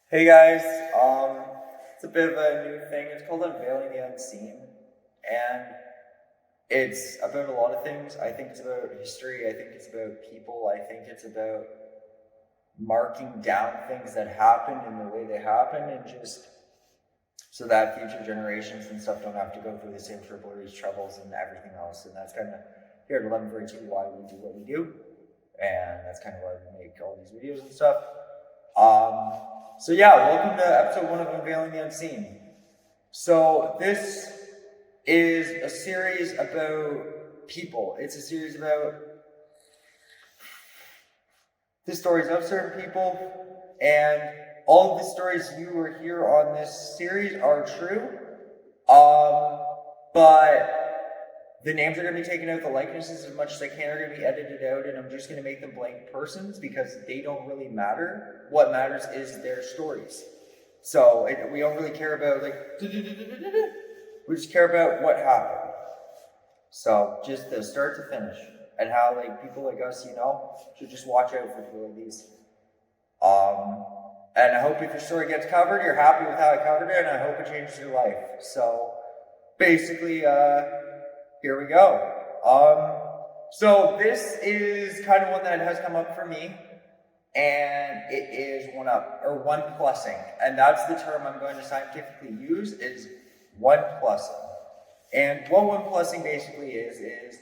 Hey guys, it's a bit of a new thing. It's called Unveiling the Unseen, and it's about a lot of things. I think it's about history. I think it's about people. I think it's about marking down things that happened and the way they happened, and just so that future generations and stuff don't have to go through the same tribularies, troubles, and everything else. And that's kind of here at 1142 why we do what we do, and that's kind of why we make all these videos and stuff. So yeah, welcome to episode 1 of Unveiling the Unseen. So this is a series about people. It's a series about the stories of certain people, and all of the stories you will hear on this series are true. But the names are going to be taken out, the likenesses as much as I can are going to be edited out, and I'm just going to make them blank persons because they don't really matter. What matters is their stories. So we don't really care about we just care about what happened. So just the start to finish, and how people like us, should just watch out for people like these. And I hope if your story gets covered, you're happy with how I covered it, and I hope it changes your life. So basically, here we go. So this is kind of one that has come up for me, and it is one plussing, and that's the term I'm going to scientifically use is one plussing. And what one plussing basically is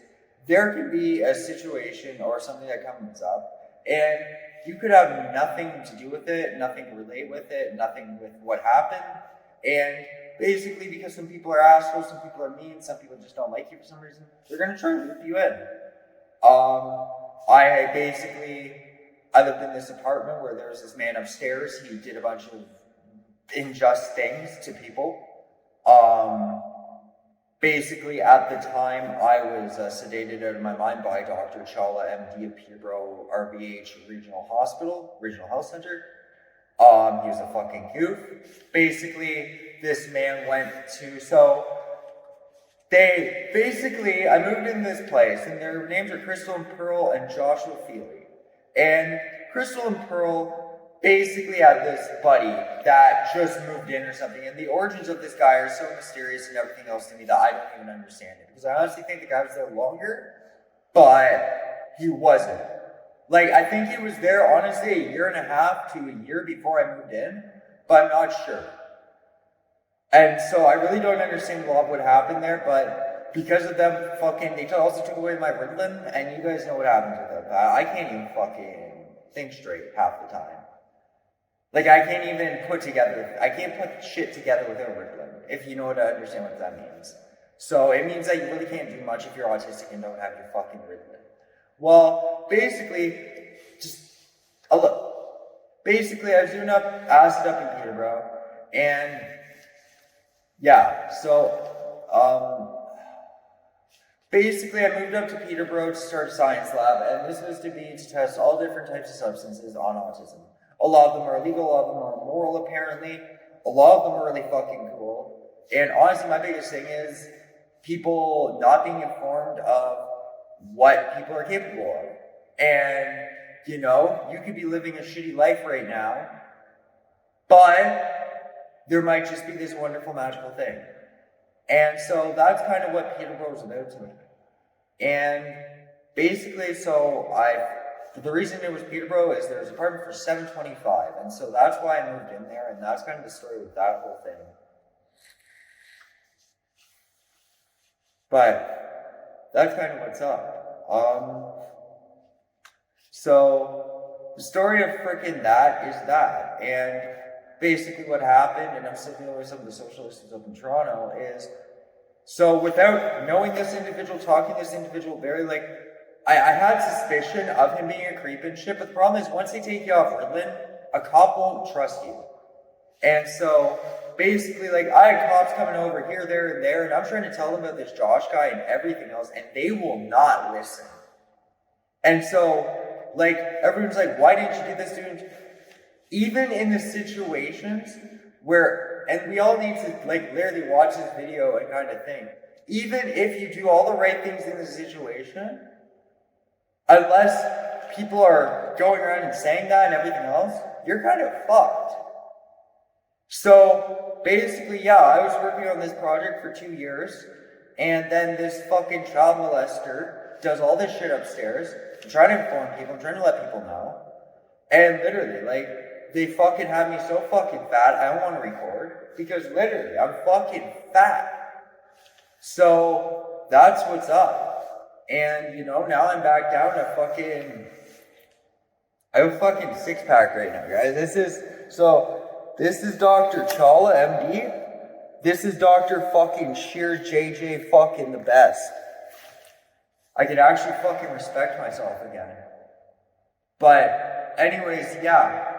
there can be a situation or something that comes up, and you could have nothing to do with it, nothing to relate with it, nothing with what happened, and basically, because some people are assholes, some people are mean, some people just don't like you for some reason, they're going to try to loop you in. I lived in this apartment where there was this man upstairs. He did a bunch of unjust things to people. Basically, at the time, I was sedated out of my mind by Dr. Chawla, MD of Peterborough RVH Regional Health Center. He was a fucking goof. Basically, this man went to, I moved in this place, and their names are Crystal and Pearl and Joshua Feely. And Crystal and Pearl basically had this buddy that just moved in or something, and the origins of this guy are so mysterious and everything else to me that I don't even understand it, because I honestly think the guy was there longer, but he wasn't. I think he was there, honestly, a year and a half to a year before I moved in, but I'm not sure. And so I really don't understand a lot of what happened there, but because of them they also took away my Ritalin, and you guys know what happens with that. I can't even fucking think straight half the time. I can't put shit together without Ritalin, if you know what I understand what that means. So it means that you really can't do much if you're autistic and don't have your fucking Ritalin. Well, basically, I was doing acid up in Peterborough, and yeah, basically I moved up to Peterborough to start a science lab, and this was to test all different types of substances on autism. A lot of them are illegal, a lot of them are immoral apparently, a lot of them are really fucking cool, and honestly my biggest thing is people not being informed of what people are capable of. And, you could be living a shitty life right now, but there might just be this wonderful, magical thing. And so that's kind of what Peterborough is about to me. And basically, the reason it was Peterborough is there was an apartment for $725, and so that's why I moved in there, and that's kind of the story with that whole thing. But that's kind of what's up. So the story of frickin' that is that, and basically what happened, and I'm still dealing with some of the social issues up in Toronto, is so without knowing this individual, talking to this individual, I had suspicion of him being a creep and shit, but the problem is once they take you off Ritalin, a cop won't trust you. And so basically, I had cops coming over here, there, and there, and I'm trying to tell them about this Josh guy and everything else, and they will not listen. And so, everyone's like, why didn't you do this, dude? Even in the situations where, and we all need to, literally watch this video and kind of think, even if you do all the right things in the situation, unless people are going around and saying that and everything else, you're kind of fucked. So basically, yeah, I was working on this project for 2 years, and then this fucking child molester does all this shit upstairs. I'm trying to inform people, I'm trying to let people know. And literally, like, they fucking have me so fucking fat, I don't want to record. Because literally, I'm fucking fat. So, that's what's up. And, you know, now I'm back down to fucking... I have a fucking 6-pack right now, guys. This is Dr. Chawla, MD. This is Dr. fucking Sheer JJ fucking the best. I could actually fucking respect myself again. But, anyways, yeah.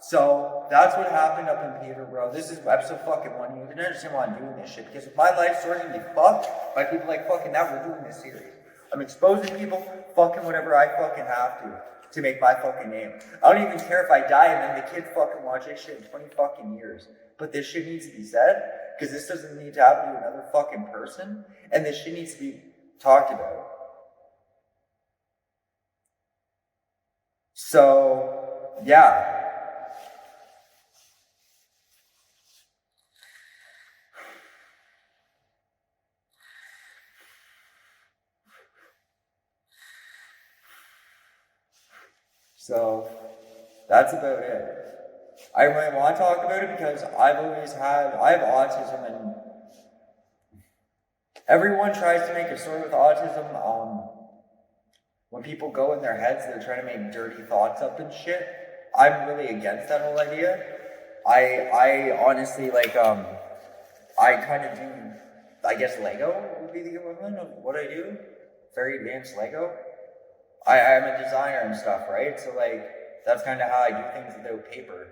So, that's what happened up in Peterborough. This is episode fucking 1. You can understand why I'm doing this shit. Because if my life story can be fucked by people like fucking that, we're doing this series. I'm exposing people, fucking whatever I fucking have to make my fucking name. I don't even care if I die and then the kids fucking watch this shit in 20 fucking years. But this shit needs to be said, because this doesn't need to happen to another fucking person, and this shit needs to be talked about. So, yeah. So, that's about it. I really want to talk about it because I have autism, and everyone tries to make a story with autism. When people go in their heads, they're trying to make dirty thoughts up and shit. I'm really against that whole idea. I honestly, like, I kind of do, I guess Lego would be the equivalent of what I do. Very advanced Lego. I'm a designer and stuff, right? So, like, that's kind of how I do things without paper.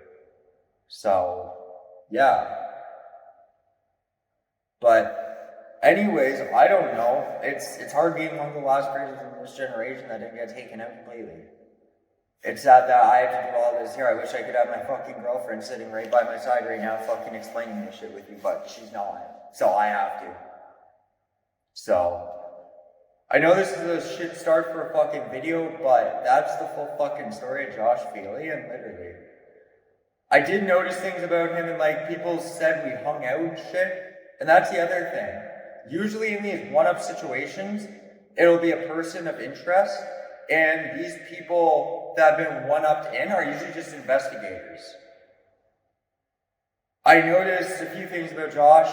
So, yeah. But, anyways, I don't know. It's hard being one of the last creators in this generation that didn't get taken out completely. It's sad that I have to do all this here. I wish I could have my fucking girlfriend sitting right by my side right now fucking explaining this shit with you, but she's not. So I have to. So, I know this is a shit start for a fucking video, but that's the full fucking story of Josh Feely, and literally. I did notice things about him, and like, people said we hung out and shit, and that's the other thing. Usually in these one-up situations, it'll be a person of interest, and these people that have been one-upped in are usually just investigators. I noticed a few things about Josh.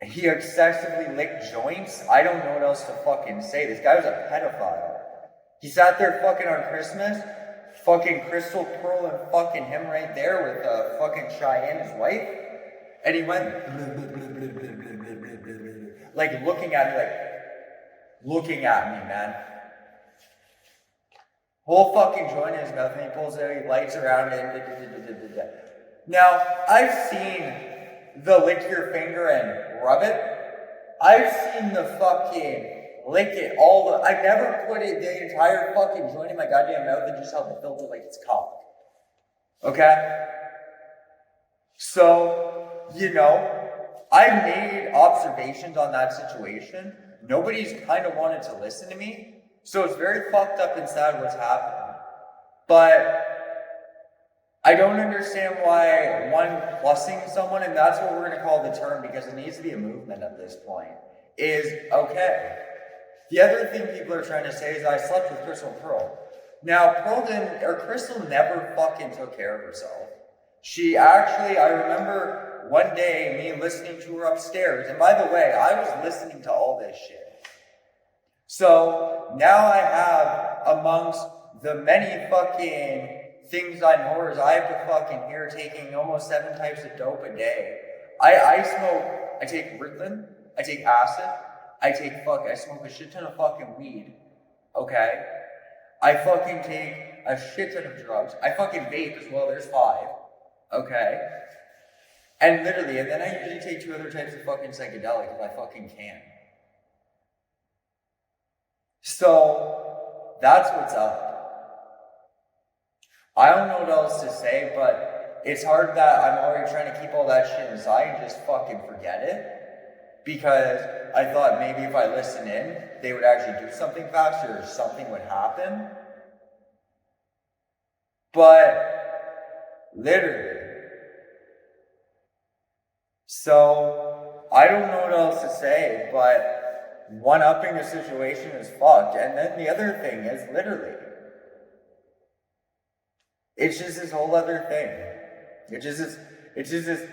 He excessively licked joints. I don't know what else to fucking say. This guy was a pedophile. He sat there fucking on Christmas, fucking Crystal Pearl and fucking him right there with fucking Cheyenne, his wife. And he went like looking at me, man. Whole fucking joint in his mouth, and he pulls it out, he lights around it. Now, I've seen the lick your finger and rub it. I've seen the fucking lick it I've never put it the entire fucking joint in my goddamn mouth and just held the filter like it's cock. Okay? So, you know, I made observations on that situation. Nobody's kind of wanted to listen to me. So it's very fucked up and sad what's happening. But I don't understand why one plussing someone, and that's what we're going to call the term because it needs to be a movement at this point, is okay. The other thing people are trying to say is I slept with Crystal Pearl. Now, Crystal never fucking took care of herself. She actually, I remember one day me listening to her upstairs, and by the way, I was listening to all this shit. So, now I have, amongst the many fucking things I know is I have to fucking hear taking almost 7 types of dope a day. I smoke, I take Ritalin, I take acid, I smoke a shit ton of fucking weed, okay? I fucking take a shit ton of drugs. I fucking vape as well, there's 5, okay? And literally, and then I usually take 2 other types of fucking psychedelic if I fucking can. So, that's what's up. I don't know what else to say, but it's hard that I'm already trying to keep all that shit inside and just fucking forget it. Because I thought maybe if I listen in, they would actually do something faster or something would happen. But, literally, So, I don't know what else to say, but one-upping the situation is fucked. And then the other thing is literally, it's just this whole other thing. It's just this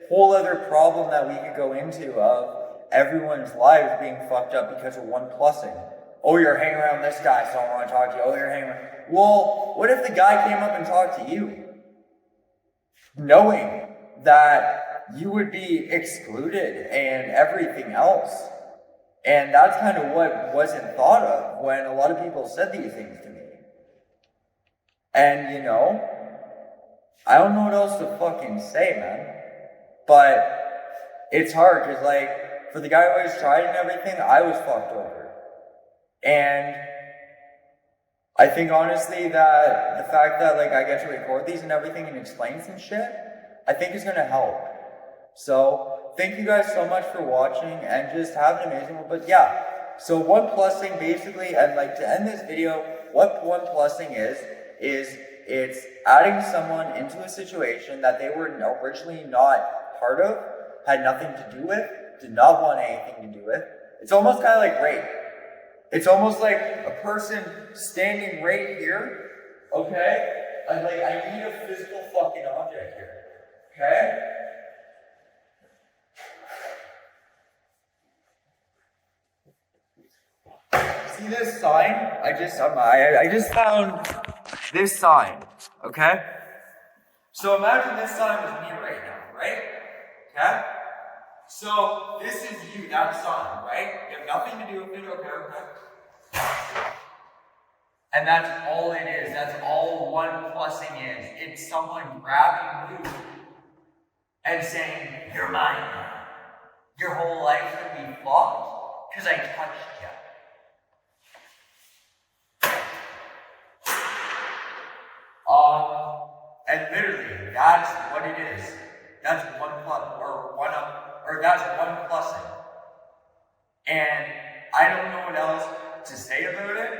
whole other problem that we could go into of everyone's lives being fucked up because of one plussing. Oh, you're hanging around this guy, so I want to talk to you. Oh, you're hanging around. Well, what if the guy came up and talked to you? Knowing that you would be excluded and everything else. And that's kind of what wasn't thought of when a lot of people said these things to me. And I don't know what else to fucking say, man. But it's hard because, like, for the guy who always tried and everything, I was fucked over. And I think honestly that the fact that like I get to record these and everything and explain some shit, I think is gonna help. So thank you guys so much for watching and just have an amazing one. But yeah, so one plussing basically, and like to end this video, what one plussing is it's adding someone into a situation that they were originally not part of, had nothing to do with, did not want anything to do with. It's almost kind of like rape. It's almost like a person standing right here, okay? And like, I need a physical fucking object here, okay? See this sign? I just found this sign, okay? So imagine this sign was me right now, right? Okay? So this is you, that sign, right? You have nothing to do with it, okay? And that's all it is. That's all one plussing is. It's someone grabbing you and saying, "You're mine. Your whole life's gonna be fucked because I touched you." And literally, that's what it is. That's one plus, or that's one plussing. And I don't know what else to say about it,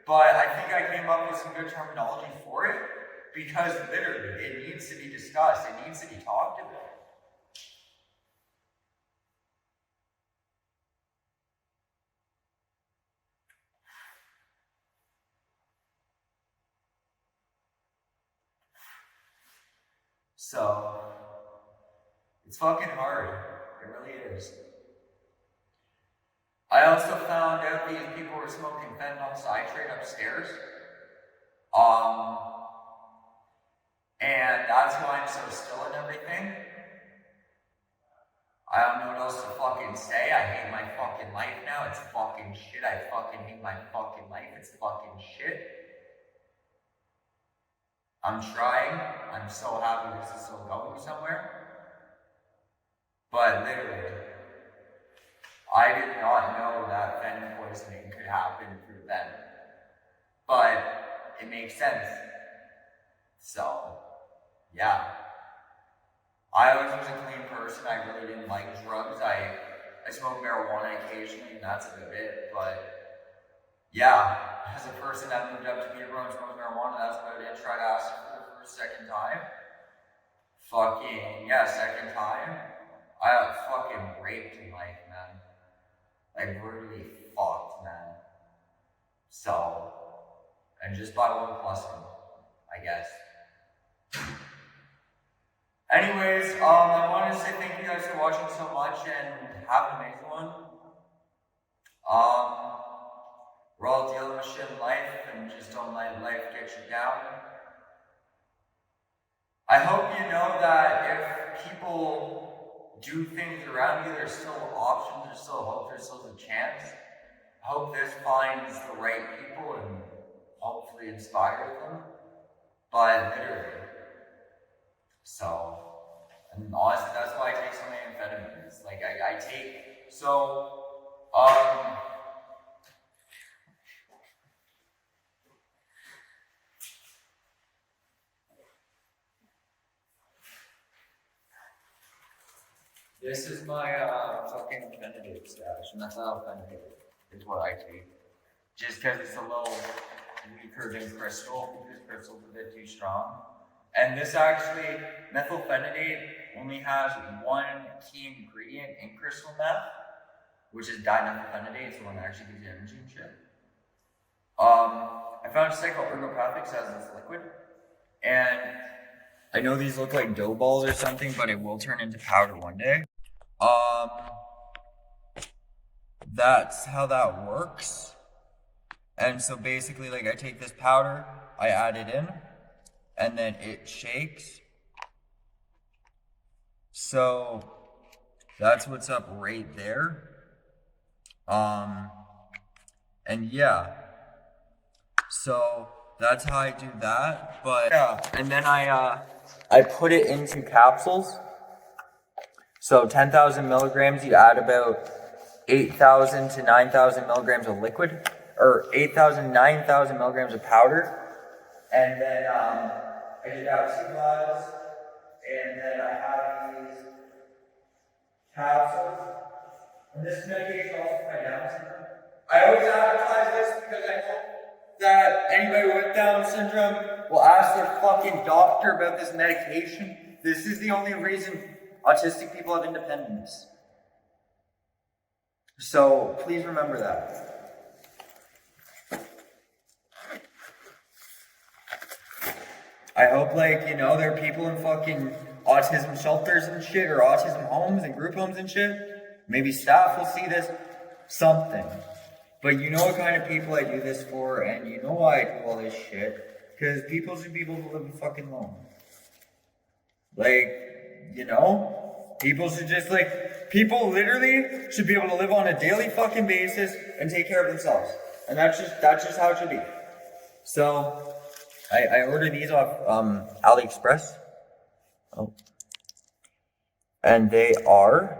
but I think I came up with some good terminology for it, because literally, it needs to be discussed, it needs to be talked about. So, it's fucking hard. It really is. I also found out these people were smoking fentanyl citrate upstairs. And that's why I'm so still and everything. I don't know what else to fucking say. I hate my fucking life now. It's fucking shit. I fucking hate my fucking life. It's fucking shit. I'm trying. I'm so happy this is still going somewhere. But literally, I did not know that fentanyl poisoning could happen through them. But it makes sense. So, yeah. I always was a clean person. I really didn't like drugs. I smoke marijuana occasionally, and that's about it. But yeah, as a person that moved up to Peterborough and smoked marijuana, that's about it. Tried acid for the first, second time. Second time. I got fucking raped in life, man. Like, brutally fucked, man. So, and just by one plussing, I guess. Anyways, I wanted to say thank you guys for watching so much and have an amazing one. We're all dealing with shit in life and just don't let life get you down. I hope you know that if people do things around you, there's still options, there's still hope, there's still a chance. I hope this finds the right people and hopefully inspires them. But literally. So, and honestly, that's why I take so many amphetamines. Like, I take, so, this is my, fucking amphetamine stash, and that's how amphetamine is what I take. Just because it's a little weaker than crystal, because crystal's a bit too strong. And this actually, methylphenidate only has one key ingredient in crystal meth, which is dimethylphenidate. It's the one that actually gives you energy and shit. I found a site called ergopathics as this liquid, and I know these look like dough balls or something, but it will turn into powder one day. That's how that works. And so basically, like, I take this powder, I add it in, and then it shakes. So that's what's up right there. And yeah, so that's how I do that. But yeah, and then I put it into capsules. So 10,000 milligrams, you add about 8,000 to 9,000 milligrams of liquid, or 8,000, 9,000 milligrams of powder. And then I did have 2 glasses, and then I have these capsules. And this medication also for my Down syndrome. I always advertise this because I know that anybody with Down syndrome will ask their fucking doctor about this medication. This is the only reason autistic people have independence. So please remember that. I hope, like, you know, there are people in fucking autism shelters and shit, or autism homes and group homes and shit. Maybe staff will see this, something. But you know what kind of people I do this for, and you know why I do all this shit. Because people should be able to live fucking alone. Like, you know? People should just, like, people literally should be able to live on a daily fucking basis and take care of themselves. And that's just how it should be. So I ordered these off AliExpress. Oh. And they are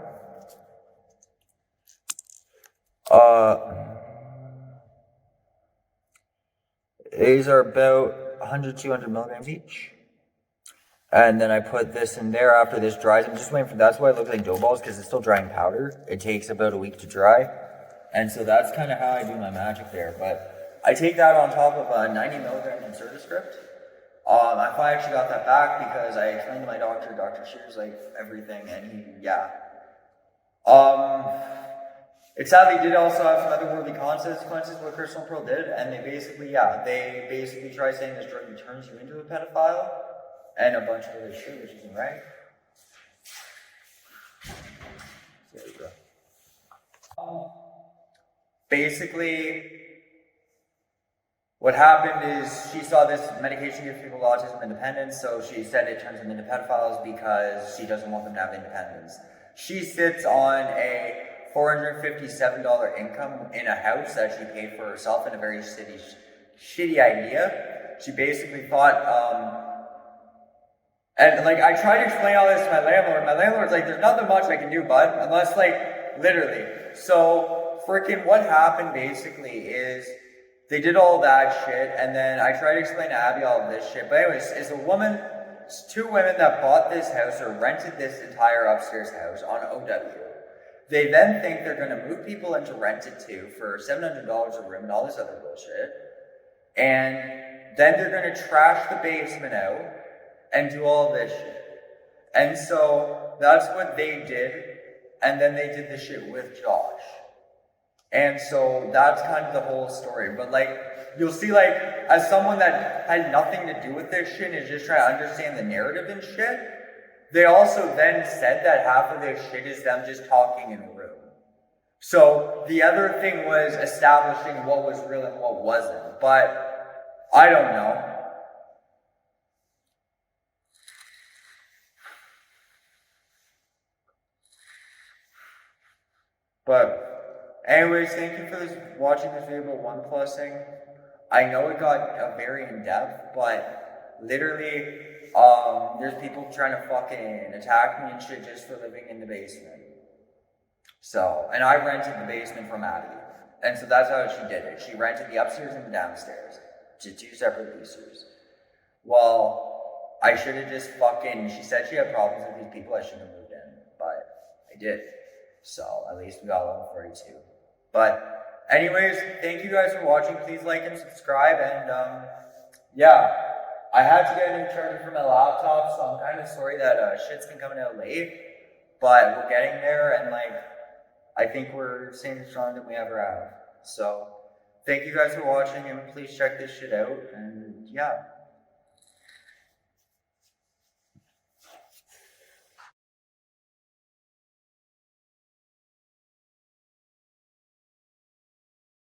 these are about 100, 200 milligrams each. And then I put this in there after this dries. I'm just waiting for, that's why it looks like dough balls, because it's still drying powder. It takes about a week to dry. And so that's kind of how I do my magic there. But I take that on top of a 90 milligram Concerta script. I finally actually got that back because I explained to my doctor, Dr. Shears, like, everything, and he, yeah. It sadly did also have some other worldly consequences what Crystal and Pearl did, and they basically try saying this drug turns you into a pedophile, and a bunch of other shit, which isn't right. There we go. Basically, what happened is she saw this medication gives people autism independence, so she said it turns them into pedophiles because she doesn't want them to have independence. She sits on a $457 income in a house that she paid for herself, in a very shitty idea. She basically thought, and like, I tried to explain all this to my landlord. My landlord's like, there's nothing much I can do, bud, unless, like, literally. So, freaking what happened basically is they did all that shit, and then I tried to explain to Abby all of this shit. But anyways, it's 2 women that bought this house or rented this entire upstairs house on OW. They then think they're going to move people into rented too for $700 a room and all this other bullshit. And then they're going to trash the basement out and do all this shit. And so that's what they did. And then they did the shit with Josh. And so that's kind of the whole story. But like, you'll see, like, as someone that had nothing to do with this shit and is just trying to understand the narrative and shit, they also then said that half of this shit is them just talking in a room. So the other thing was establishing what was real and what wasn't. But I don't know. But anyways, thank you for watching this video about OnePlusing. I know it got very in-depth, but literally, there's people trying to fucking attack me and shit just for living in the basement. So, and I rented the basement from Abby. And so that's how she did it. She rented the upstairs and the downstairs to 2 separate leasers. Well, I should have just she said she had problems with these people, I shouldn't have moved in. But I did. So, at least we got 1142. But, anyways, thank you guys for watching. Please like and subscribe. And, yeah, I had to get a new charger for my laptop, so I'm kind of sorry that shit's been coming out late, but we're getting there, and like, I think we're staying stronger than we ever have. So, thank you guys for watching, and please check this shit out, and yeah.